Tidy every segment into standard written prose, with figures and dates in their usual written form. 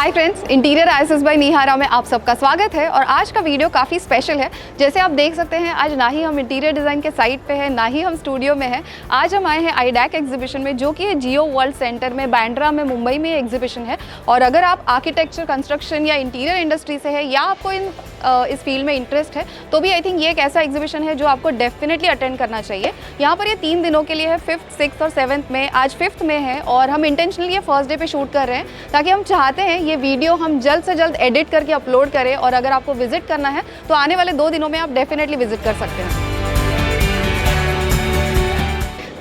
Hi friends, interior आयोसिस bye निहारा में आप सबका स्वागत है। और आज का वीडियो काफ़ी स्पेशल है। जैसे आप देख सकते हैं, आज ना ही हम इंटीरियर डिज़ाइन के साइट पे हैं, ना ही हम स्टूडियो में हैं। आज हम आए हैं IDAC एग्जीबिशन में, जो कि है जियो वर्ल्ड सेंटर में, बांद्रा में, मुंबई में एग्जीबिशन है। और अगर आप आर्किटेक्चर, कंस्ट्रक्शन या इंटीरियर इंडस्ट्री से है, या आपको इस फील्ड में इंटरेस्ट है, तो भी आई थिंक ये एक ऐसा एग्जीबिशन है जो आपको डेफिनेटली अटेंड करना चाहिए। यहाँ पर ये 3 दिनों के लिए है, 5th, 6th और 7th में। आज 5th में है और हम इंटेंशनली ये फर्स्ट डे पे शूट कर रहे हैं, ताकि हम चाहते हैं ये वीडियो हम जल्द से जल्द एडिट करके अपलोड करें। और अगर आपको विजिट करना है तो आने वाले 2 दिनों में आप डेफिनेटली विजिट कर सकते हैं।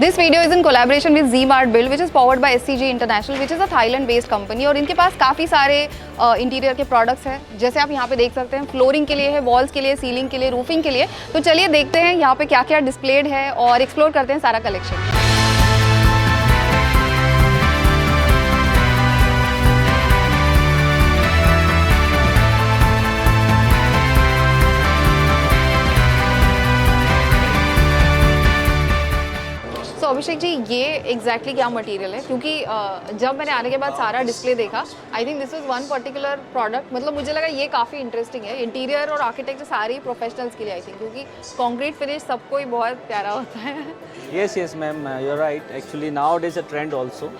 This video is in collaboration with ZMart Build, which is powered by SCG International, which is a Thailand-based company। और इनके पास काफ़ी सारे इंटीरियर के प्रोडक्ट्स हैं, जैसे आप यहाँ पे देख सकते हैं। फ्लोरिंग के लिए है, वॉल्स के लिए, सीलिंग के लिए, रूफिंग के लिए। तो चलिए देखते हैं यहाँ पे क्या क्या डिस्प्लेड है और एक्सप्लोर करते हैं सारा कलेक्शन। अभिषेक जी, ये एग्जैक्टली क्या मटेरियल है? क्योंकि जब मैंने आने के बाद सारा डिस्प्ले देखा, आई think this is one particular product, मतलब मुझे लगा ये काफ़ी इंटरेस्टिंग है। इंटीरियर और आर्किटेक्चर सारे प्रोफेशनल्स के लिए आई थिंक, क्योंकि कंक्रीट फिनिश सबको ही बहुत प्यारा होता है। Yes, ma'am, you're right. Actually, nowadays a trend also.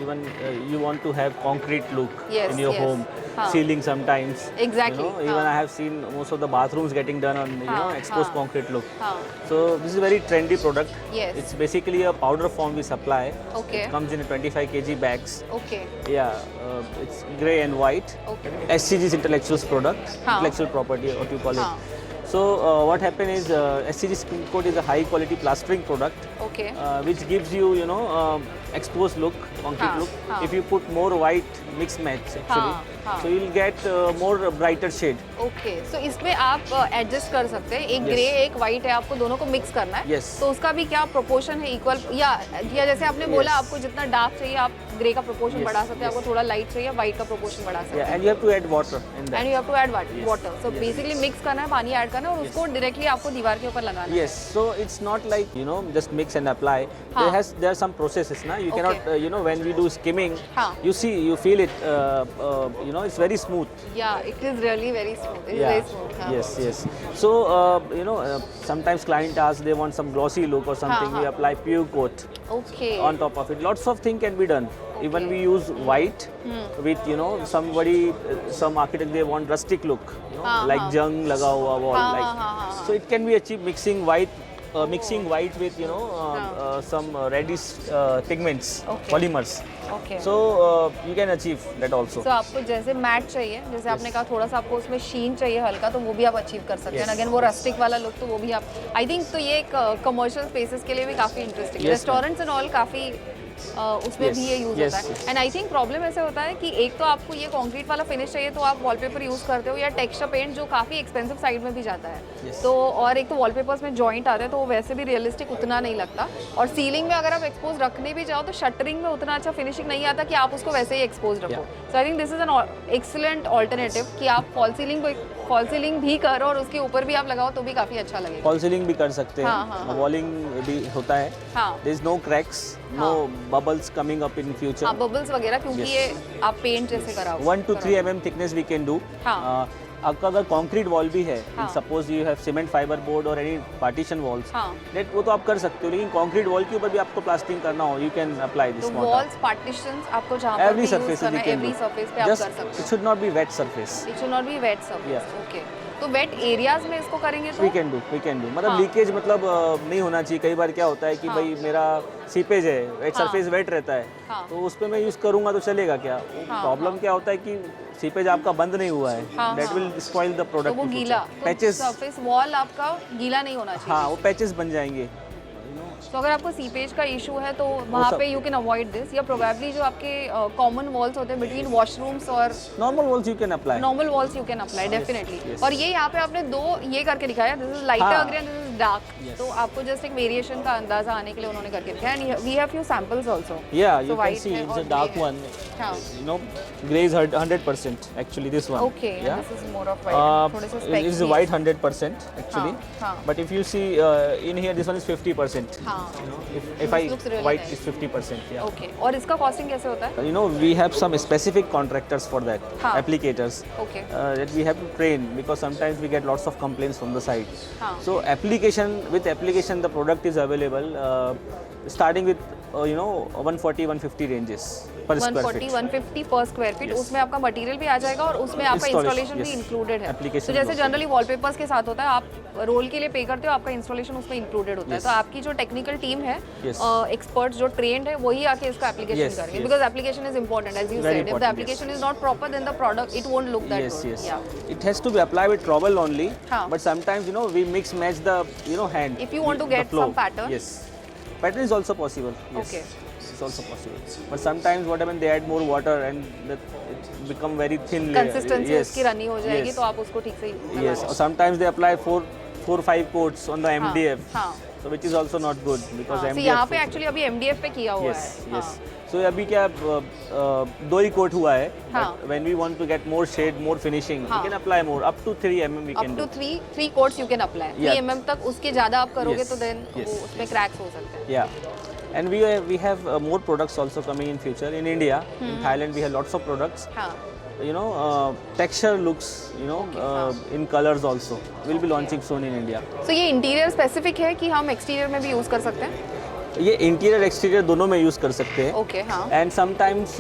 Even you want to have concrete look in your home, ceiling sometimes. Exactly. Even I have seen most of the bathrooms getting done on exposed concrete look. So this is a very trendy product. Yes. It's basically a powder form we supply. Okay. It comes in a 25 kg bags. Okay. Yeah, it's grey and white. Okay. SCG's intellectual product, intellectual property, what you call it. So what happened is SCG Skim Coat is a high quality plastering product, which gives you exposed look, concrete look. If you put more white mix match actually, so you'll get more brighter shade. Okay, so इसमें आप adjust कर सकते हैं। एक grey एक white है, आपको दोनों को मिक्स करना है। Yes. तो उसका भी क्या प्रोपोर्शन है? इक्वल या जैसे आपने बोला, आपको जितना डार्क चाहिए आप ग्रे का प्रोपोर्शन बढ़ा सकते हैं, आपको थोड़ा लाइट चाहिए वाइट का प्रोपोर्शन बढ़ा सकते हैं। Yeah, and you have to add water in that. And you have to add water. So basically mix करना है, पानी ऐड करना है और उसको डायरेक्टली आपको दीवार के ऊपर लगाना है। Yes, so it's not like just mix and apply. There are some processes na. You cannot when we do skimming, you feel it. It's very smooth. Yeah, it is really very smooth. It is very smooth. Yes. So sometimes client asks they want some glossy look or something. We apply pure coat. Okay. On top of it, lots of things can be done. Okay. Even we use white with some architect they want rustic look, like jung laga hua wall, so it can be achieved mixing white with some reddish pigments, polymers. Okay. So you can achieve that also. So आपको जैसे mat चाहिए, जैसे आपने कहा थोड़ा सा आपको उसमें शीन चाहिए हल्का, तो वो भी आप अचीव कर सकते हैं। अगेन वो रस्टिक वाला लुक, तो वो भी आप आई थिंक, तो ये एक कमर्शियल स्पेसेस के लिए भी काफ़ी इंटरेस्टिंग है। रेस्टोरेंट्स एंड ऑल काफ़ी उसमें भी ये यूज़ होता है। एंड आई थिंक प्रॉब्लम ऐसे होता है कि एक तो आपको ये कंक्रीट वाला फिनिश चाहिए, तो आप वॉलपेपर यूज़ करते हो, या टेक्सचर पेंट जो काफ़ी एक्सपेंसिव साइड में भी जाता है। तो और एक तो वॉलपेपर्स में जॉइंट आता है, तो वो वैसे भी रियलिस्टिक उतना नहीं लगता। और सीलिंग में अगर आप एक्सपोज रखने भी चाहो, तो शटरिंग में उतना अच्छा फिनिशिंग नहीं आता कि आप उसको वैसे ही एक्सपोज रखो। So I think this is an excellent alternative कि आप फॉल सीलिंग भी करो और उसके ऊपर भी आप लगाओ, तो भी काफ़ी अच्छा लगेगा। फॉल सीलिंग भी कर सकते हैं, वॉलिंग भी होता है। There is no cracks, no bubbles coming up in future. Bubbles वगैरह, क्योंकि ये आप पेंट जैसे कराओ। 1 to 3 mm thickness we can do. आपका अगर कंक्रीट वॉल भी है, suppose you have cement fibre board और एनी पार्टीशन वॉल्स, दैट वो तो आप कर सकते हो, लेकिन कंक्रीट वॉल के ऊपर भी आपको प्लास्टिंग करना हो, you can apply this model. Walls, partitions आपको जहां पर एवरी सरफेस पे आप कर सकते हो। It should not be wet surface. It should not be wet surface. Okay, तो वेट एरियाज में इसको करेंगे तो वी कैन डू मतलब लीकेज मतलब नहीं होना चाहिए। कई बार क्या होता है कि भाई मेरा सीपेज है, एक सरफेस वेट रहता है, तो उस पर मैं यूज़ करूँगा तो चलेगा क्या? प्रॉब्लम क्या होता है कि सीपेज आपका बंद नहीं हुआ है, that will spoil the product. वो गीला पैचेस, सरफेस वॉल आपका गीला नहीं होना चाहिए। वो पैचेस बन जाएंगे। तो अगर आपको सीपेज का इशू है, तो वहाँ पे यू कैन अवॉइड दिस, या प्रोबेबली जो आपके कॉमन वॉल्स होते हैं बिटवीन वॉशरूम्स और normal walls you can apply definitely. और ये यहाँ पे आपने 2 ये करके दिखाया, this is lighter grey and this is dark, तो आपको जस्ट एक वेरिएशन का अंदाजा आने के लिए उन्होंने करके दिखाया। And we have few samples also. या you can see it's a dark one, grey is 100% actually this one. Okay, this is more of white, थोड़ा सा specs is white 100% actually, but if you see in here this one is 50%। हाँ. You know, if I looks really white nice. is 50%. Yeah. Okay. और इसका costing कैसे होता है? You know, we have some specific contractors for that, हाँ. applicators. Okay. That we have to train because sometimes we get lots of complaints from the site. हाँ. So with application the product is available starting with 140 150 ranges per square feet. 140 150 पर square feet, Yes. उसमें आपका material भी आ जाएगा और उसमें आपका installation भी yes. इंक्लूडेड है. Application तो जैसे also. जनरली वॉलपेपर्स के साथ होता है, आप रोल के लिए पे करते हो, आपका इंस्टॉलेशन उसमें इंक्लूडेड होता है. Yes. तो आपकी जो टेक्निकल टीम है, Yes. एक्सपर्ट्स जो ट्रेंड है, वही आके इसका एप्लीकेशन Yes, करेंगे. yes. Because application is important as you Very said. If the important, application is not proper then the product it won't look that Yes, good. yes. It has to be applied with trowel only. हाँ. But sometimes we mix match the hand. If you want to the get flow. some pattern. Yes, pattern is also possible. Yes. Okay. It's also possible. But sometimes what happens, they add more water and it become very thin layer. Consistency Yes. उसकी runny हो जाएगी, Yes. तो आप उसको ठीक से Yes. Or sometimes they apply 4-5 coats on the MDF. हाँ. So which is also not good because हाँ. MDF. यहाँ पे एक्चुअली अभी MDF पे किया हुआ Yes, है. yes. So अभी क्या 2 ही कोट हुआ है. हाँ. But when we want to get more shade, more finishing, हाँ. we can apply more. Up to 3 mm we can up to do. 3 coats you can apply. 3 Yeah. mm तक, उसके ज़्यादा आप करोगे Yes. तो देन Yes. वो उसमें cracks हो सकते हैं. Yeah. And we have more products also coming in future. In India, in Thailand, we have lots of products. हाँ. Texture looks, in colors also. We'll be launching soon in India. So ये interior specific है कि हम exterior में भी use कर सकते हैं? ये इंटीरियर एक्सटीरियर दोनों में यूज़ कर सकते हैं. ओके. हाँ. And sometimes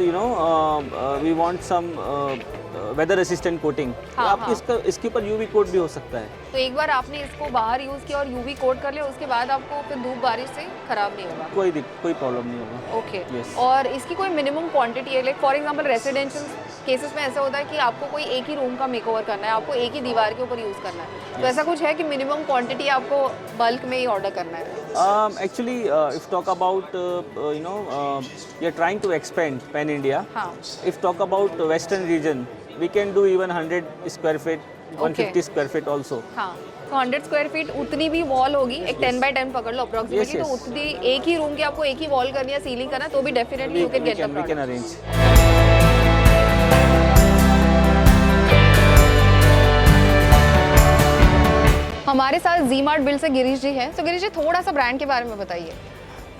we want some weather resistant coating. हाँ, आप हाँ. इसके ऊपर UV कोट भी हो सकता है. तो एक बार आपने इसको बाहर यूज़ किया और यूवी कोट कर लिया, उसके बाद आपको फिर धूप बारिश से खराब नहीं होगा. कोई प्रॉब्लम नहीं होगा. ओके. Yes. और इसकी कोई मिनिमम क्वांटिटी है? Like for example residential cases में ऐसा होता है कि आपको कोई एक ही रूम का मेकओवर करना है, आपको एक ही दीवार के ऊपर यूज़ करना है. तो ऐसा कुछ है कि मिनिमम क्वांटिटी आपको बल्क में ही ऑर्डर करना है? Actually, if talk about we are trying to expand pan India. हाँ. If talk about western region, we can do even 100 square feet, 150 square feet also. हाँ. तो 100 स्क्वायर फीट उतनी भी wall होगी, एक 10x10 पकड़ लो अप्रोक्सीमेटली. Yes, तो yes. उतनी एक ही रूम की आपको एक ही वॉल करनी है, सीलिंग करना है, तो भी definitely you can get the We can product. arrange. हमारे साथ ZMart Build से गिरीश जी हैं. तो गिरीश जी, थोड़ा सा ब्रांड के बारे में बताइए.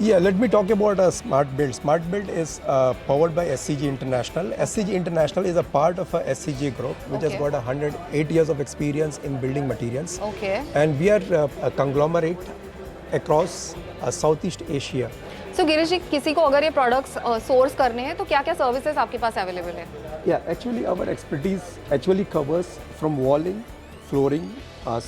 Yeah, let me talk about Smart Build. Smart Build is powered by SCG International. SCG International is a part of a SCG group, which has Okay. got 108 years of experience in building materials. Okay. And we are a conglomerate across Southeast Asia. सो गिरीश जी, किसी को अगर ये products source करने हैं तो क्या क्या services आपके पास अवेलेबल है? Yeah, actually our expertise actually covers from walling, flooring,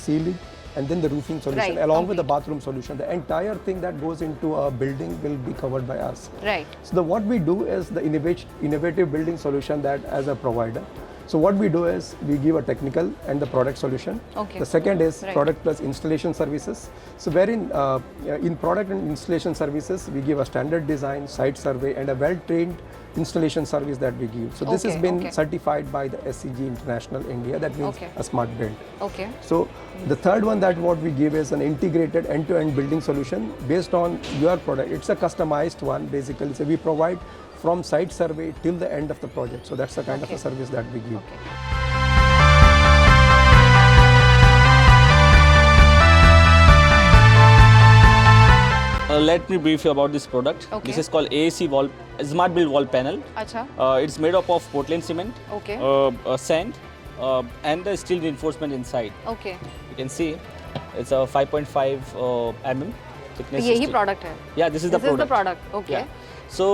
ceiling, and then the roofing solution, Right, along with the complete. bathroom solution. The entire thing that goes into a building will be covered by us. Right. So what we do is the innovative building solution that as a provider. So what we do is we give a technical and the product solution. Okay. The second is Right. product plus installation services. So wherein in product and installation services we give a standard design, site survey, and a well-trained installation service that we give. So this has Okay, been okay. certified by the SCG International India. That means Okay. a smart build. Okay. So the third one that what we give is an integrated end-to-end building solution based on your product. It's a customized one basically. So we provide from site survey till the end of the project. So that's the kind of Okay. a service that we give. Let me brief you about this product. Okay. This is called ZmartBuild wall panel. अच्छा. It's made up of Portland cement, Okay. sand, and the steel reinforcement inside. Okay. You can see it's a 5.5 mm तो thickness. यही steel. Product है? Yeah, this is the This is the product. product. Okay. Yeah. So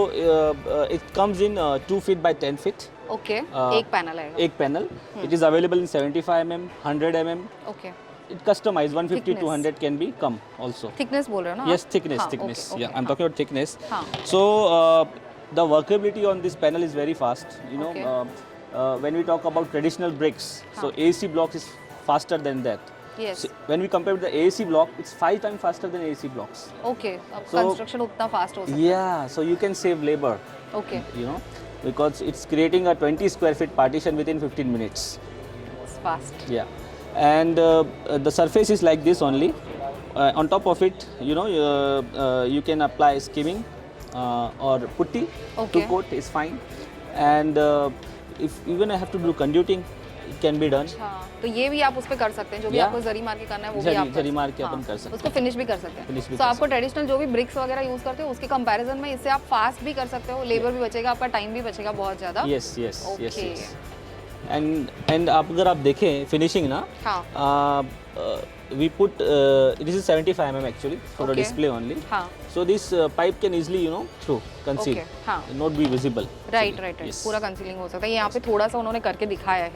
it comes in 2 feet by 10 feet. Okay. Uh, एक panel आएगा. Egg panel. It is available in 75 mm, 100 mm. Okay. It customized 150 Thickness. to 100 can be come also. Thickness बोल रहे हो ना? Yes, आप? thickness, हाँ, thickness. okay, Yeah, okay, I'm talking about thickness. हाँ. So the workability on this panel is very fast. Okay. When we talk about traditional bricks, so AC blocks is faster than that. Yes. So when we compare with the AC block, it's 5 times faster than AC blocks. Okay. अब So- construction उतना fast हो सकता है. Yeah, so you can save labor, okay. because it's creating a 20 square feet partition within 15 minutes. Fast. Yeah, and the surface is like this only. On top of it, you can apply skimming or putty. Okay. 2 coat is fine. And if even I have to do conduiting, can be done. तो ये भी आप उस पे कर सकते हैं, जो भी आपको जरी मार के करना है वो भी आप जरी मार के अपन कर सकते हैं, उसको फिनिश भी कर सकते हैं। तो आपको ट्रेडिशनल जो भी ब्रिक्स वगैरह यूज करते हो उसके कंपैरिजन में इससे आप फास्ट भी कर सकते हो, लेबर भी बचेगा, आपका टाइम भी बचेगा बहुत ज़्यादा। Yes yes yes. एंड आप अगर आप देखें फिनिशिंग ना, we put this is 75 mm actually for the display only. So this pipe can easily through conceal, not be visible. Right. पूरा कंसीलिंग हो सकता है। यहाँ पे थोड़ा सा उन्होंने करके दिखाया है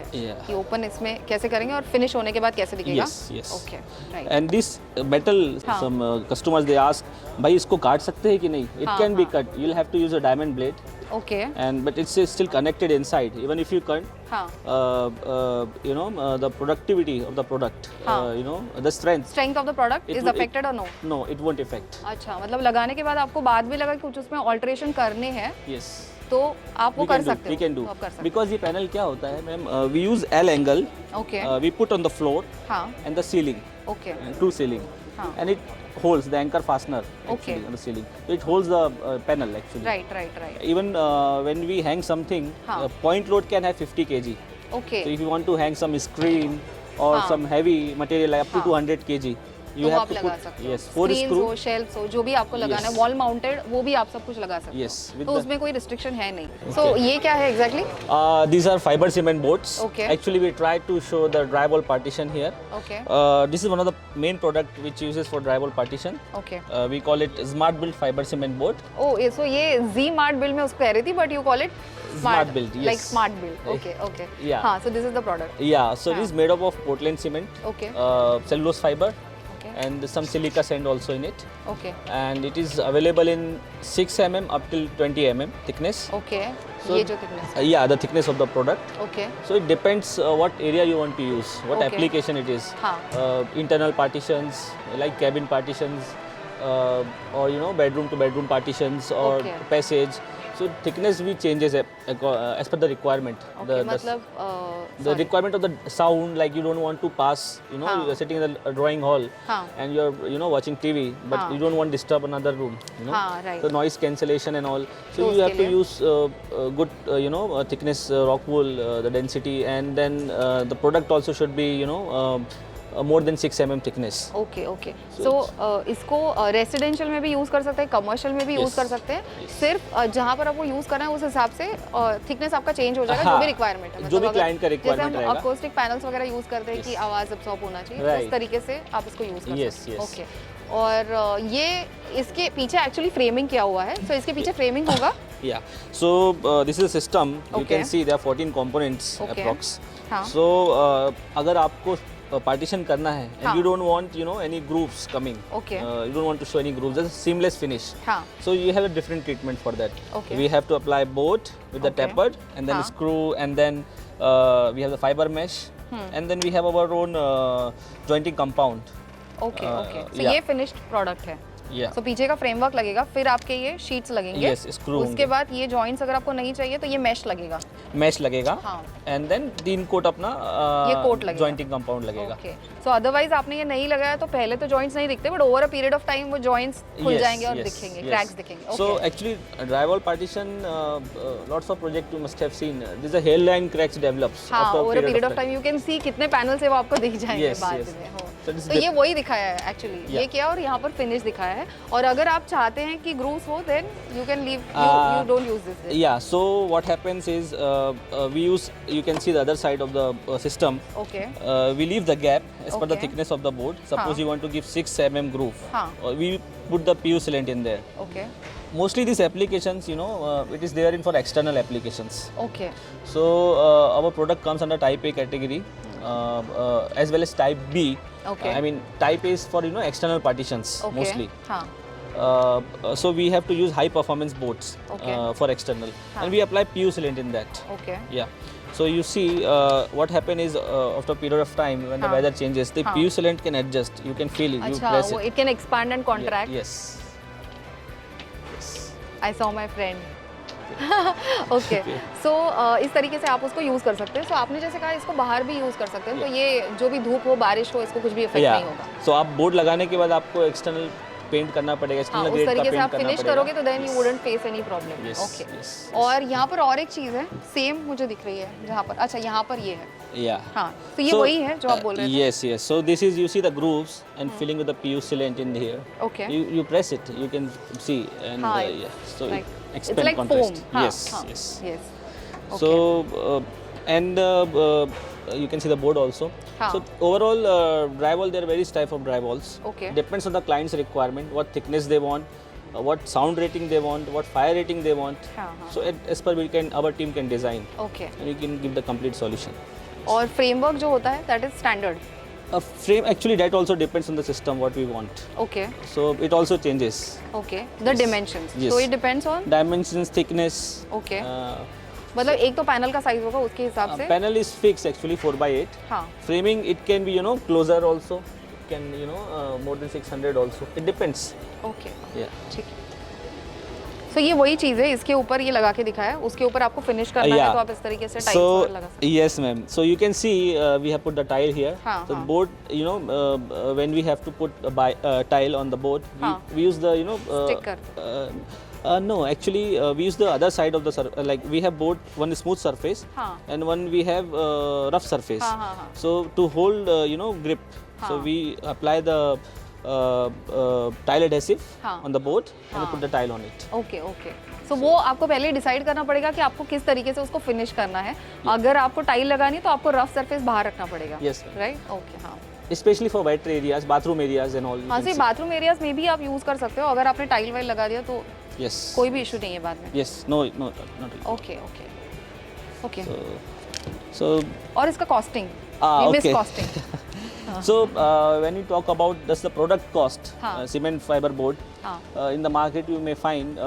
कि ओपन इसमें कैसे करेंगे और फिनिश होने के बाद कैसे दिखेगा। Yes. Okay, right. And this metal, some customers they ask, भाई इसको काट सकते हैं कि नहीं? It can be cut. You'll have to use a diamond blade. Okay. But it's still connected inside. Even if you cut, the productivity of the product, the strength of the product is affected or no? No, it won't affect. अच्छा, मतलब लगाने के बाद आपको बाद भी लगा कि कुछ उसमें ऑल्टरेशन करने हैं। Yes. तो आप वो कर सकते हो। We can do. Because ये पैनल क्या होता है ma'am, we use L angle. Okay. We put on the floor and the ceiling. Okay. True ceiling. And it holds the anchor fastener actually on the ceiling. So it holds the panel actually. Right. Even when we hang something, point load can have 50 kg. Okay. So if you want to hang some screen or some heavy material like up to 200 kg, you have to put 4 screws, shelves हो, जो भी आपको लगाना है, wall mounted, वो भी आप सब कुछ लगा सकते हो। Yes, तो उसमें कोई रिस्ट्रिक्शन है नहीं। So ये क्या है exactly? These are fiber cement boards. Okay. Actually, we tried to show the drywall partition here. Okay. This is one of the main product which uses for drywall partition. Okay. We call it ZMart Build fiber cement board. Oh, so ये ZMart Build में उसको कह रही थी, but you call it ZMart Build. Yes. Like Smart Build. Okay. Yeah. हाँ, so this is the product. Yeah. So it is made up of Portland cement. Okay. Cellulose fiber. And some silica sand also in it. Okay. And it is available in 6 mm up till 20 mm thickness. Okay. So, ये जो thickness है. Yeah, the thickness of the product. Okay. So it depends what area you want to use, what application it is. Internal partitions, like cabin partitions, or bedroom to bedroom partitions, or passage. So thickness भी changes as per the requirement. Okay, मतलब the requirement of the sound, like you don't want to pass, you're sitting in the drawing hall and you're watching TV, but you don't want to disturb another room, right. the noise cancellation and all. So you have to use good thickness rock wool, the density, and then the product also should be more than 6 mm thickness. Okay. So इसको residential में भी use कर सकते हैं, commercial में भी use कर सकते हैं। सिर्फ जहाँ पर आपको यूज़ करना है उस हिसाब से थिकनेस आपका चेंज हो जाएगा, जो भी रिक्वायरमेंट है, जो भी क्लाइंट का रिक्वायरमेंट रहेगा। जैसे हम अकोस्टिक पैनल्स वगैरह यूज़ करते हैं कि आवाज़ अब्सॉर्ब होना चाहिए, तो उस तरीके से आप इसको यूज़ कर सकते हैं। ओके। और ये इसके पीछे एक्चुअली फ्रेमिंग किया हुआ है, तो इसके पीछे फ्रेमिंग होगा। Yeah. So this is a system. You can see there are 14 components approx. So अगर आपको partition करना है and you don't want any grooves coming, you don't want to show any grooves, just seamless finish, so you have a different treatment for that. We have to apply bolt with the tapered and then screw, and then we have the fiber mesh, and then we have our own jointing compound. So ये finished product है। Yeah. So पीछे का framework लगेगा, फिर आपके ये sheets लगेंगे। Yes, screw उसके बाद ये जॉइंट्स अगर आपको नहीं चाहिए तो ये मैश लगेगा। मैश लगेगा। एंड देन 3 कोट अपना ये कोट लगेगा, जॉइंटिंग कंपाउंड लगेगा। ओके। सो अदरवाइज आपने ये नहीं लगाया तो पहले तो जॉइंट्स नहीं दिखते, but over a period of time वो जॉइंट्स खुल जाएंगे और दिखेंगे, क्रैक्स दिखेंगे। So actually drywall partition, lots of project you must have seen, this a hairline cracks develops after over a period of time. You can see कितने panel से वो आपको दिख जाएंगे बाद में। तो ये वही दिखाया है एक्चुअली, ये किया और यहाँ पर फिनिश दिखाया है। और अगर आप चाहते हैं कि ग्रूव्स हो, then you can leave, you don't use this. Yeah, so what happens is we use, you can see the other side of the system. Okay. We leave the gap as per the thickness of the board. Suppose you want to give 6 mm groove, we put the PU cylinder in there. Okay. Mostly these applications, it is there in for external applications. Okay. So our product comes under type A category, as well as type B. Okay. I mean type A is for external partitions mostly. So we have to use high performance boards for external, and we apply PU cylinder in that. Okay. Yeah. So you see what happen is after a period of time when the weather changes, the PU cylinder can adjust. You can feel it. You press it. It can expand and contract. Yes. I saw my friend. Okay. So इस तरीके से आप उसको use कर सकते हैं। सो आपने जैसे कहा इसको बाहर भी यूज़ कर सकते हैं, तो ये जो भी धूप हो, बारिश हो, इसको कुछ भी इफेक्ट नहीं होगा। सो आप बोर्ड लगाने के बाद आपको एक्सटर्नल पेंट करना पड़ेगा, हाँ, स्टेनलेस उस ग्रेड का तरीके से पेंट आप करना फिनिश पड़ेगा। करोगे तो then you wouldn't face any problem. Yes, okay. yes, और यहाँ पर और एक चीज़ है सेम मुझे दिख रही है जहाँ पर, अच्छा यहाँ पर ये है। Yeah. हाँ, तो ये वही है जो आप बोल रहे थे। Yes, yes. So this is, you see the grooves and filling with the PU sealant in here. Okay. You press it, you can see, and हाँ, yeah. So like, it it's expand like contrast. foam. हाँ, Yes, हाँ, yes. yes. So you can see the board also. हाँ. So overall drywall, there are various type of drywalls. Okay. Depends on the client's requirement, what thickness they want, what sound rating they want, what fire rating they want. हाँ, हाँ. So as per our team can design. Okay. And we can give the complete solution. और framework जो होता है that is standard. A frame, actually that also depends on the system what we want. Okay. So it also changes. Okay. The dimensions. Yes. So it depends on Dimensions, thickness. Okay. मतलब एक तो panel का size होगा उसके हिसाब से। Panel is fixed actually 4x8. हाँ. Framing it can be closer also. It can more than 600 also. It depends. Okay. Yeah. ठीक है। So ये वही चीज़ है, इसके ऊपर ये लगा के दिखाया, उसके ऊपर आपको फिनिश करना है तो आप इस तरीके से टाइल्स So लगा सकते yes ma'am. So you can see we have put the tile here. हाँ, So हाँ. board when we have to put a tile on the board, हाँ. we use the Sticker. No, actually we use the other side of the like we have board one smooth surface हाँ. and one we have rough surface. हाँ, हाँ, हाँ. So to hold grip, हाँ. so we apply the tile adhesive हाँ. on the board and हाँ. we put the tile on it. Okay okay. So वो आपको पहले डिसाइड करना पड़ेगा कि आपको किस तरीके से उसको फिनिश करना है। अगर आपको टाइल लगानी है तो आपको रफ सरफेस बाहर रखना पड़ेगा। Yes, ma'am. राइट। ओके। हाँ, Especially for wet areas, bathroom areas and all. you हाँ can से see. बाथरूम एरियाज में भी आप यूज़ कर सकते हो, अगर आपने टाइल वाइल लगा दिया तो Yes. कोई भी इशू नहीं है बाद में। Yes. No, not really. Okay okay okay. So और इसका costing, okay. Costing. So when you talk about that's the product cost, हाँ. cement fiber board. हाँ. In the market you may find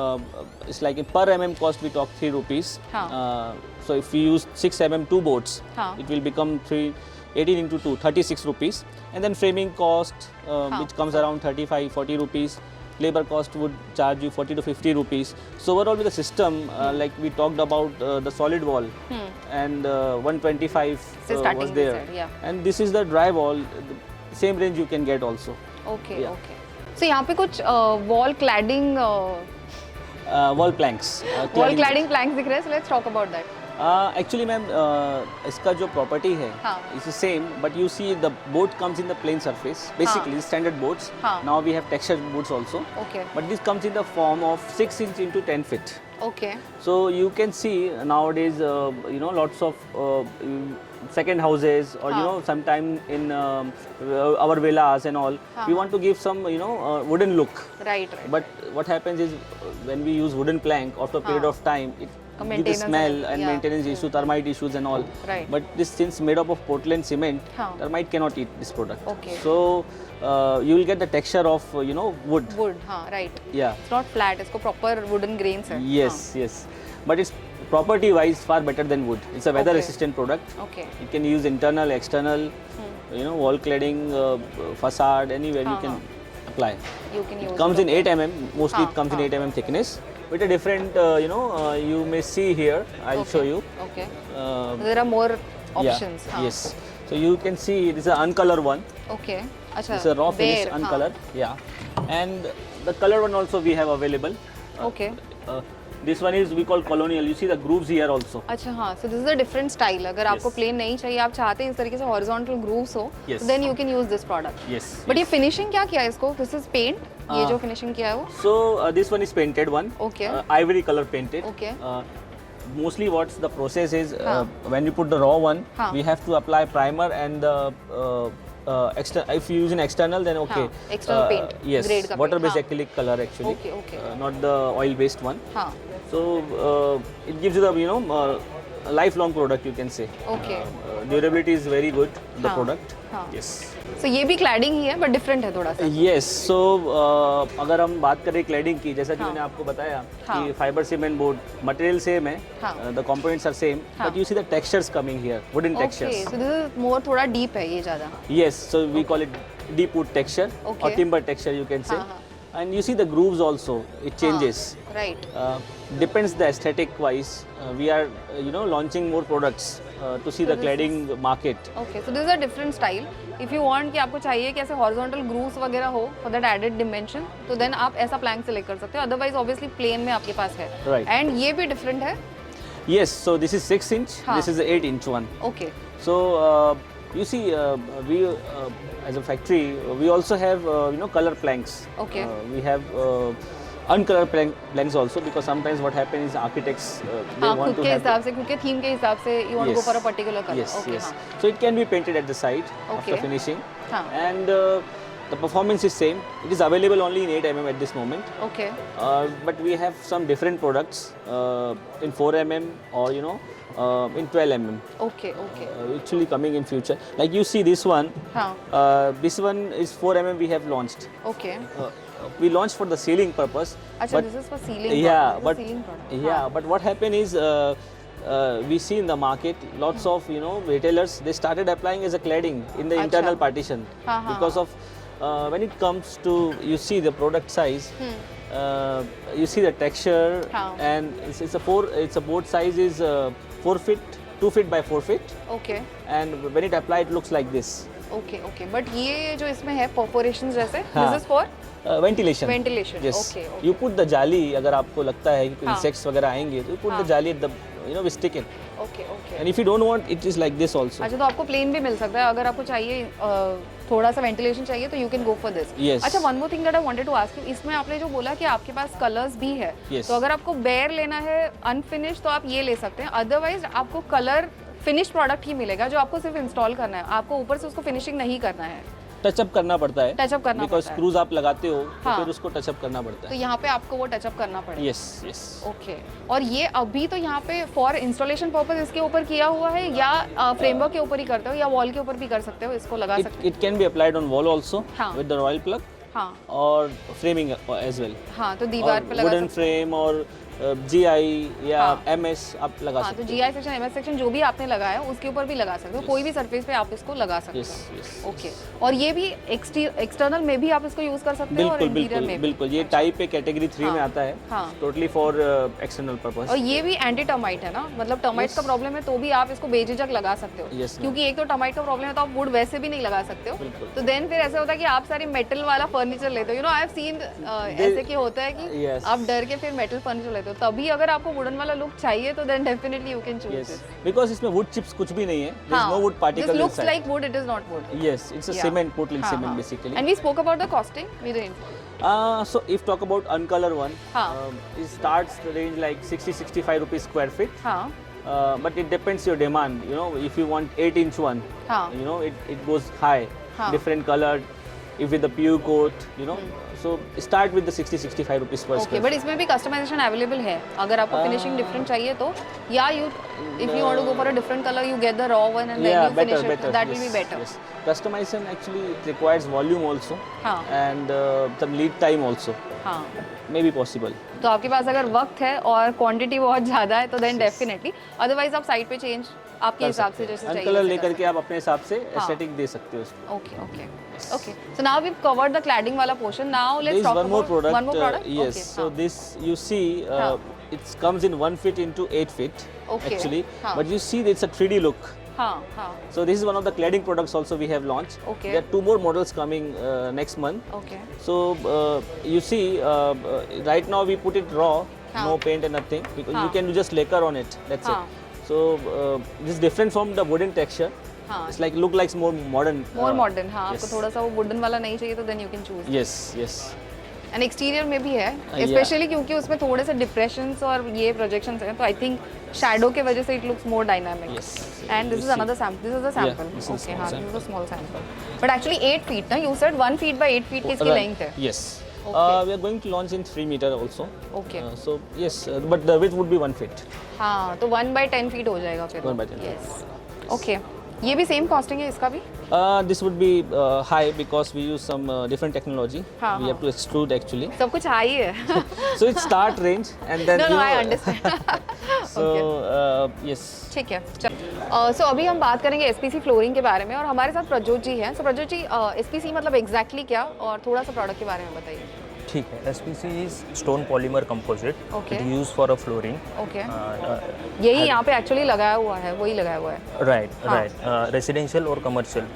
it's like per cost we talk 3 rupees. हाँ. So if we use 6 2 boards, हाँ. it will become 18 into 2, 36 rupees. And then framing cost which comes around 35-40 rupees. Labor cost would charge you 40 to 50 rupees. So overall with the system, like we talked about the solid wall and 125 starting was this there. side, yeah. And this is the drywall, same range you can get also. Okay Yeah. Okay. So यहाँ पे कुछ wall cladding Wall planks. Wall cladding planks दिख रहे हैं, so let's talk about that. Actually ma'am, इसका जो property है हाँ. is the same, but you see the board comes in the plain surface. Basically standard boards. हाँ. Now we have textured boards also. Okay But this comes in the form of 6 inch into 10 feet. Okay. So you can see nowadays, lots of second houses or हाँ. sometime in our villas and all. हाँ. We want to give some wooden look. Right right. But what happens is when we use wooden plank, after a period हाँ. of time, it gives the maintenance smell and yeah. maintenance issue, termite issues and all. Right. But this since made up of Portland cement, हाँ. termite cannot eat this product. Okay. So you will get the texture of wood. Wood, हाँ right. Yeah. It's not flat, इसको proper wooden grains है। Yes, yes. But it's property wise far better than wood. It's a weather Okay. resistant product. Okay You can use internal, external, wall cladding, facade, anywhere you हाँ, can apply. You can use Comes in 8 mm, mostly हाँ, it comes in हाँ. 8 mm thickness. With a different, you may see here, I'll show you. Okay. Uh, there are more yeah, options. yes. So you can see this is an uncolor one. Okay. अच्छा, It's a raw finish, bare, uncolor. Yeah. And the color one also we have available. Okay. This one is we call colonial. You see the grooves here also. अच्छा हाँ, so this is a different style. अगर आपको plane नहीं चाहिए, आप चाहते हैं इस तरीके से हॉरिजॉन्टल ग्रूव्स हो, Yes. Then you can use this product. Yes. But ये फिनिशिंग क्या किया है इसको? दिस इज पेंट, ये जो फिनिशिंग किया है वो? So this one is painted one. Okay. Ivory color painted. Okay. Mostly what's the process is हाँ. when you put the raw one, हाँ. we have to apply primer and the if you use an external then okay. हाँ, external paint, Yes. grade का Water paint, based हाँ. acrylic color actually. Okay, okay. Not the oil based one. हाँ, So it gives you the lifelong product you can say. Okay. Durability is very good. The हाँ. product. हाँ. Yes. सो ये भी cladding ही है but different है थोड़ा सा। Yes, so अगर हम बात करें क्लैडिंग की, जैसा कि हाँ. मैंने आपको बताया हाँ. कि fibre cement board material same है, हाँ. द कंपोनेंट्स आर सेम, हाँ. But you see the textures coming here, wooden okay, textures. So this is मोर थोड़ा डीप है ये ज़्यादा। Yes, so we call it deep wood texture or Okay. timber texture you can say. हाँ, And you see the grooves also, it changes. Right. Depends the aesthetic wise. We are launching more products to see the cladding market. Okay, so this is a different style. If you want कि आपको चाहिए कि ऐसे horizontal grooves वगैरह हो for that added dimension, तो then आप ऐसा plank select कर सकते हो. Otherwise, obviously plain में आपके पास है. Right. And ये भी different है. Yes, so this is 6 inch. This is the 8 inch one. Okay. So you see, we as a factory, we also have color planks. Okay. We have uncolored planks also, because sometimes what happens is architects they want खुद to के have हिसाब से, खुद के theme के हिसाब से you want to go for a particular color. yes, Okay, yes. हाँ. So it can be painted at the side after Okay. finishing, हाँ. and the performance is same. It is available only in 8 mm at this moment. Okay. But we have some different products in 4 mm or in 12 mm. Okay, okay. Actually coming in future. Like you see this one. हाँ. This one is 4 mm we have launched. Okay. We launched for the ceiling purpose. अच्छा, but this is for ceiling. yeah, product. but Ceiling product. yeah, but what happened is we see in the market lots of retailers, they started applying as a cladding in the internal partition because of when it comes to the product size. You see the texture, and it's a board size is 4 feet, 2 feet by 4 feet. Okay. And when it applied, it looks like this. Okay, okay. But ये जो इसमें है perforations जैसे, हाँ. this is for Ventilation. ventilation. Yes. Okay, okay. You put the जाली, अगर आपको लगता है कि कोई हाँ. insects वगैरह आएंगे, तो you put the जाली at the we stick it. Okay, okay. And if you don't want, it is like this also. अच्छा, तो आपको प्लेन भी मिल सकता है. अगर आपको चाहिए थोड़ा सा वेंटिलेशन चाहिए तो you can go for this. Yes. अच्छा, one more thing that I wanted to ask you, इसमें आपने जो बोला कि आपके पास कलर्स भी है, Yes. तो अगर आपको बेयर लेना है अनफिनिश तो आप ये ले सकते हैं. अदरवाइज आपको कलर फिनिश प्रोडक्ट ही मिलेगा जो आपको सिर्फ इंस्टॉल करना है, आपको ऊपर से उसको फिनिशिंग नहीं करना है. टचअप करना पड़ता है. टचअप करना बिकॉज पड़ता है. स्क्रूज आप लगाते हो तो हाँ. फिर उसको टचअप करना पड़ता तो है. यहाँ पे आपको वो टचअप करना पड़ेगा. Yes yes. ओके. और ये अभी तो यहाँ पे फॉर इंस्टॉलेशन पर्पस इसके ऊपर किया हुआ है, या फ्रेमवर्क के ऊपर ही करते हो, या वॉल के ऊपर भी कर सकते हो, इसको लगा सकते हो? It can be applied on wall also with the royal plug. हाँ. और फ्रेमिंग एज वेल. हाँ, तो दीवार पे लगा वुडन फ्रेम और जीआई या एमएस आप लगा सकते हो. हो. तो जीआई सेक्शन, एमएस सेक्शन जो भी आपने लगाया उसके ऊपर भी लगा सकते हो. कोई भी सरफेस पे आप इसको लगा सकते हो. ओके. और ये भी एक्सटर्नल में भी आप इसको यूज कर सकते हो और इंटीरियर में भी. बिल्कुल. ये टाइप पे कैटेगरी 3 में आता है. Totally for external purpose. और ये भी एंटी टर्माइट है ना, मतलब टर्माइट्स का प्रॉब्लम है तो भी आप इसको बेझिझक लगा सकते हो. क्योंकि एक तो टर्माइट का प्रॉब्लम है तो आप वुड वैसे भी नहीं लगा सकते हो. तो देन फिर ऐसा होता है कि आप सारी मेटल वाला फर्नीचर लेते हो. आई हैव सीन ऐसे कि होता है कि आप डर के फिर मेटल फर्नीचर लेते हो. तभी अगर आपको वुडन वाला लुक चाहिए तो then definitely you can choose this. Because इसमें वुड चिप्स कुछ भी नहीं है. There is no wood particle inside. This looks like wood, it is not wood. Yes, it's a cement, Portland cement basically. And we spoke about the costing. We didn't. So if talk about uncolor one, it starts the range like 60-65 rupees square feet. But it depends your demand. If you want 8-inch one, it goes high, different colored. If with the PU coat, so start with the 60-65 rupees per square. Okay, but इसमें भी customization available है. अगर आपको finishing different चाहिए तो, या if you want to go for a different color, you get the raw one and then you finish it. That will be better. Yes. Customization actually it requires volume also, and some lead time also. Maybe possible. तो आपके पास अगर वक्त है और quantity बहुत ज़्यादा है तो देन डेफिनेटली. अदरवाइज आप साइड पे चेंज आपके हिसाब से जैसे चाहिए कलर लेकर के आप अपने हिसाब से एस्थेटिक दे सकते हो उसको. Okay okay okay. So now we covered the cladding वाला portion. Now let's talk about one more product. Yes. So this you see it comes in 1 feet into 8 feet actually, but you see it's a 3D look. So this is one of the cladding products also we have launched. Okay. There are 2 more models coming next month. Okay. So you see right now we put it raw, no paint and nothing, because you can just lacquer on it. That's it. So this is different from the wooden texture. It's like look like more modern. More modern. हाँ. आपको थोड़ा सा वो wooden वाला नहीं चाहिए तो then you can choose. Yes. Yes. And exterior में भी है, स्पेशली क्योंकि उसमें थोड़े से डिप्रेशंस और ये प्रोजेक्शंस हैं, तो आई थिंक शैडो के वजह से it looks more dynamic. And this is another sample. This is a sample. Okay. हाँ, this is a small sample. But actually 8 feet ना, you said 1 feet by 8 feet की इसकी length है. Yes. We are going to launch in 3 meter also. Okay. So yes, but the width would be 1 feet. हाँ, तो 1 by 10 feet हो जाएगा फिर. 1 by 10. Yes. Okay. ये भी सेम कॉस्टिंग है इसका भी? This would be high because we use some different technology. We have to extrude actually. सब कुछ हाई है. So it's start range and then no, I understand. So yes. ठीक है. So अभी हम बात करेंगे SPC फ्लोरिंग के बारे में और हमारे साथ प्रज्योत जी हैं. So प्रज्योत जी, SPC मतलब एग्जैक्टली क्या और थोड़ा सा प्रोडक्ट के बारे में बताइए. ठीक है, SPC is stone polymer composite, Okay. It use for a flooring. Okay, यही यहाँ पे एक्चुअली लगाया हुआ है, वही लगाया हुआ है। राइट, रेसिडेंशियल और commercial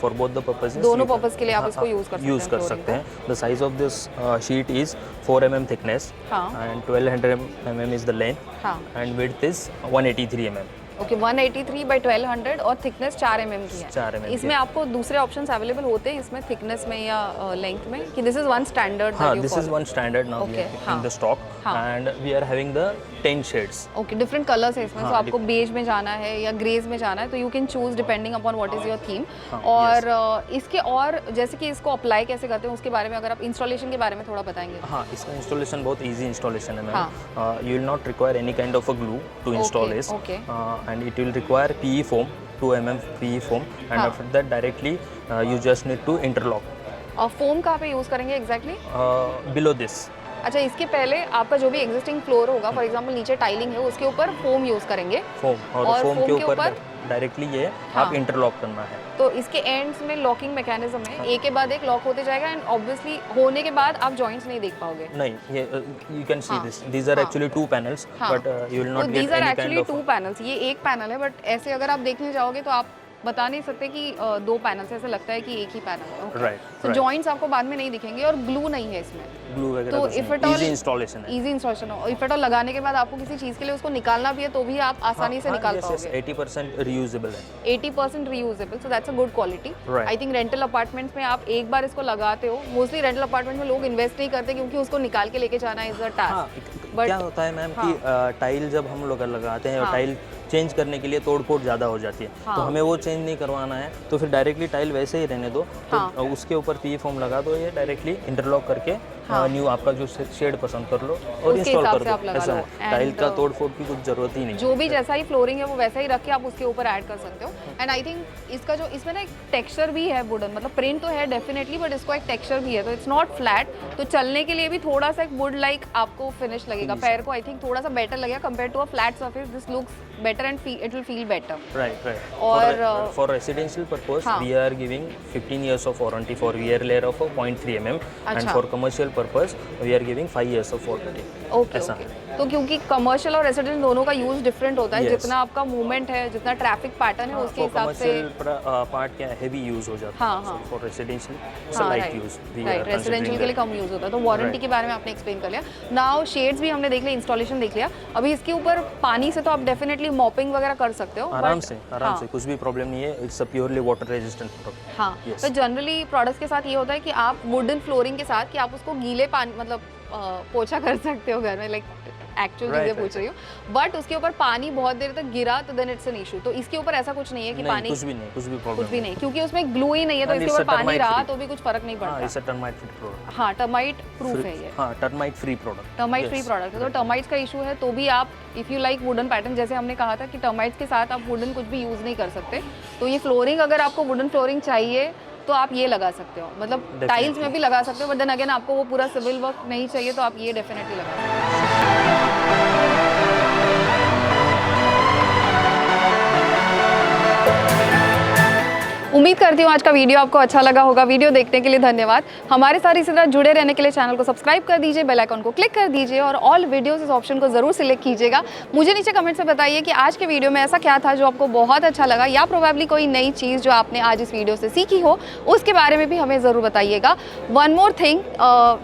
for both the purposes, दोनों पर्पस के लिए आप इसको यूज कर सकते हैं। The size of this sheet is 4 mm thickness and 1200 mm is the length and width is 183 mm। Okay, 183 by 1200 और थिकनेस 4 mm की है। 4 mm इसमें आपको दूसरे ऑप्शंस अवेलेबल होते हैं इसमें थिकनेस में या लेंथ में, कि दिस इज वन स्टैंडर्ड? हाँ, this is one standard now in the stock and we are having the 10 शेड्स। ओके, डिफरेंट कलर्स है इसमें, तो आपको बेज में जाना है या ग्रेज में जाना है तो you can choose depending upon what is your theme. और इसके और जैसे कि इसको अप्लाई कैसे करते हैं उसके बारे में अगर आप इंस्टॉलेशन के बारे में थोड़ा बताएंगे। हाँ, इसका इंस्टॉलेशन बहुत इजी इंस्टॉलेशन है ma'am. You will not require any kind of a glue to install this and it will require PE foam, 2 mm PE foam and after that directly you just need to interlock। और foam कहाँ पे use करेंगे exactly? Below this। अच्छा, इसके पहले आपका जो भी एग्जिस्टिंग फ्लोर होगा, फॉर एग्जांपल नीचे टाइलिंग है, उसके ऊपर फोम यूज करेंगे। फोम और फोम के ऊपर डायरेक्टली ये आप इंटरलॉक करना है। तो इसके एंड्स में लॉकिंग मैकेनिज्म है, एक के बाद एक लॉक होते जाएगा एंड ऑब्वियसली होने के बाद आप जॉइंट्स नहीं देख पाओगे। नहीं, ये you can see this, these are actually 2 panels but you will not get any kind of 2 panels। ये एक पैनल है बट ऐसे अगर आप देखने जाओगे तो आप बता नहीं सकते कि 2 पैनल्स, ऐसे लगता है कि एक ही पैनल है। राइट, तो जॉइंट्स आपको बाद में नहीं दिखेंगे और ग्लू नहीं है इसमें, ग्लू वगैरह तो if at all easy installation है। इजी इंस्टॉलेशन हो, इफ एट ऑल लगाने के बाद आपको किसी चीज़ के लिए उसको निकालना भी है तो भी आप आसानी से निकाल पाओगे। 80% रीयूजेबल है, 80% reusable, so that's a good quality. I think rental apartments में आप एक बार इसको लगाते हो, मोस्टली रेंटल अपार्टमेंट में लोग इन्वेस्ट नहीं करते क्योंकि उसको निकाल के लेके जाना इज अ टास्क। बट क्या होता है मैम कि टाइल जब हम लोग लगाते हैं और टाइल चेंज करने के लिए तोड़-फोड़ ज़्यादा हो जाती है, तो हमें वो चेंज नहीं करवाना है, तो फिर डायरेक्टली टाइल वैसे ही रहने दो, तो उसके ऊपर PE फोम लगा दो, ये डायरेक्टली इंटरलॉक करके न्यू आपका जो शेड पसंद कर लो और इंस्टॉल कर दो। ऐसा है, टाइल का तोड़-फोड़ की कुछ जरूरत ही नहीं। जो भी जैसा ही फ्लोरिंग है वो वैसा ही रख के आप उसके ऊपर ऐड कर सकते हो। एंड आई थिंक इसका जो इसमें ना एक टेक्सचर भी है वुडन, मतलब प्रिंट तो है डेफिनेटली बट इसको एक टेक्सचर भी है, तो इट्स नॉट फ्लैट, तो चलने के लिए भी थोड़ा सा एक वुड लाइक आपको फिनिश लगेगा, पैर को आई थिंक थोड़ा सा बेटर लगेगा compare to a flat surface. This looks better and it will feel better. Right. और for residential purpose we are giving 15 years of warranty for rear layer of 0.3 mm and for commercial purpose we are giving 5 years of warranty। Okay, तो क्योंकि commercial और residential दोनों का use different होता है, जितना आपका मूवमेंट है, जितना ट्रैफिक पैटर्न है उसके हिसाब से पार्ट क्या हेवी यूज हो जाता है, for residential light use, right, residential के लिए कम यूज होता है। तो वारंटी के बारे में आपने एक्सप्लेन कर लिया। नाउ शेड्स भी हमने देख लिया, इंस्टॉलेशन देख लिया, अभी इसके ऊपर पानी से तो आप डेफिनेटली मॉपिंग वगैरह कर सकते हो आराम से कुछ भी प्रॉब्लम नहीं है, it's a purely water resistant product. हाँ, तो जनरली प्रोडक्ट्स के साथ ये होता है कि आप वुडन फ्लोरिंग के साथ कि आप उसको गीले पानी मतलब पोछा कर सकते हो घर में, लाइक एक्चुअल चीजें पूछ रही हूँ, बट उसके ऊपर पानी बहुत देर तक गिरा तो देन इट्स एन इशू। तो इसके ऊपर ऐसा कुछ नहीं है कि पानी कुछ भी प्रॉब्लम नहीं, क्योंकि उसमें ग्लू ही नहीं है, तो इसके ऊपर पानी रहा तो भी कुछ फर्क नहीं पड़ता। It's a termite free product. हाँ, टर्माइट प्रूफ है ये। हाँ, टर्माइट फ्री प्रोडक्ट है। तो टर्माइट्स का इशू है तो भी आप if you like wooden pattern, जैसे हमने कहा था कि टर्माइट्स के साथ आप वुडन कुछ भी यूज नहीं कर सकते, तो ये फ्लोरिंग अगर आपको वुडन फ्लोरिंग चाहिए तो आप ये लगा सकते हो, मतलब टाइल्स में भी लगा सकते हो, बट देन अगेन आपको वो पूरा सिविल वर्क नहीं चाहिए तो आप ये डेफिनेटली लगा सकते हो। उम्मीद करती हूँ आज का वीडियो आपको अच्छा लगा होगा। वीडियो देखने के लिए धन्यवाद। हमारे साथ इसी तरह जुड़े रहने के लिए चैनल को सब्सक्राइब कर दीजिए, बेल आइकन को क्लिक कर दीजिए और ऑल वीडियोस इस ऑप्शन को जरूर सिलेक्ट कीजिएगा। मुझे नीचे कमेंट से बताइए कि आज के वीडियो में ऐसा क्या था जो आपको बहुत अच्छा लगा, या प्रोबेबली कोई नई चीज़ जो आपने आज इस वीडियो से सीखी हो उसके बारे में भी हमें ज़रूर बताइएगा। One more thing,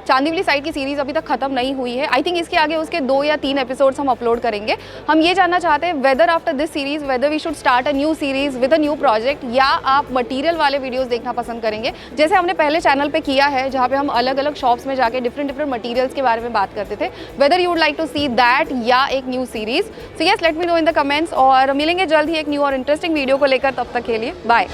Chandivali side की सीरीज़ अभी तक खत्म नहीं हुई है। आई थिंक इसके आगे उसके 2 या 3 एपिसोड्स हम अपलोड करेंगे। हम ये जानना चाहते हैं whether after this series whether we should start a new series with a new project, या आप मटीरियल वाले वीडियोस देखना पसंद करेंगे जैसे हमने पहले चैनल पे किया है, जहाँ पे हम अलग अलग शॉप्स में जाके डिफरेंट मटेरियल्स के बारे में बात करते थे। Whether you would like to see that या एक new series, so yes let me know in the comments. और मिलेंगे जल्द ही एक न्यू और इंटरेस्टिंग वीडियो को लेकर, तब तक के लिए बाय।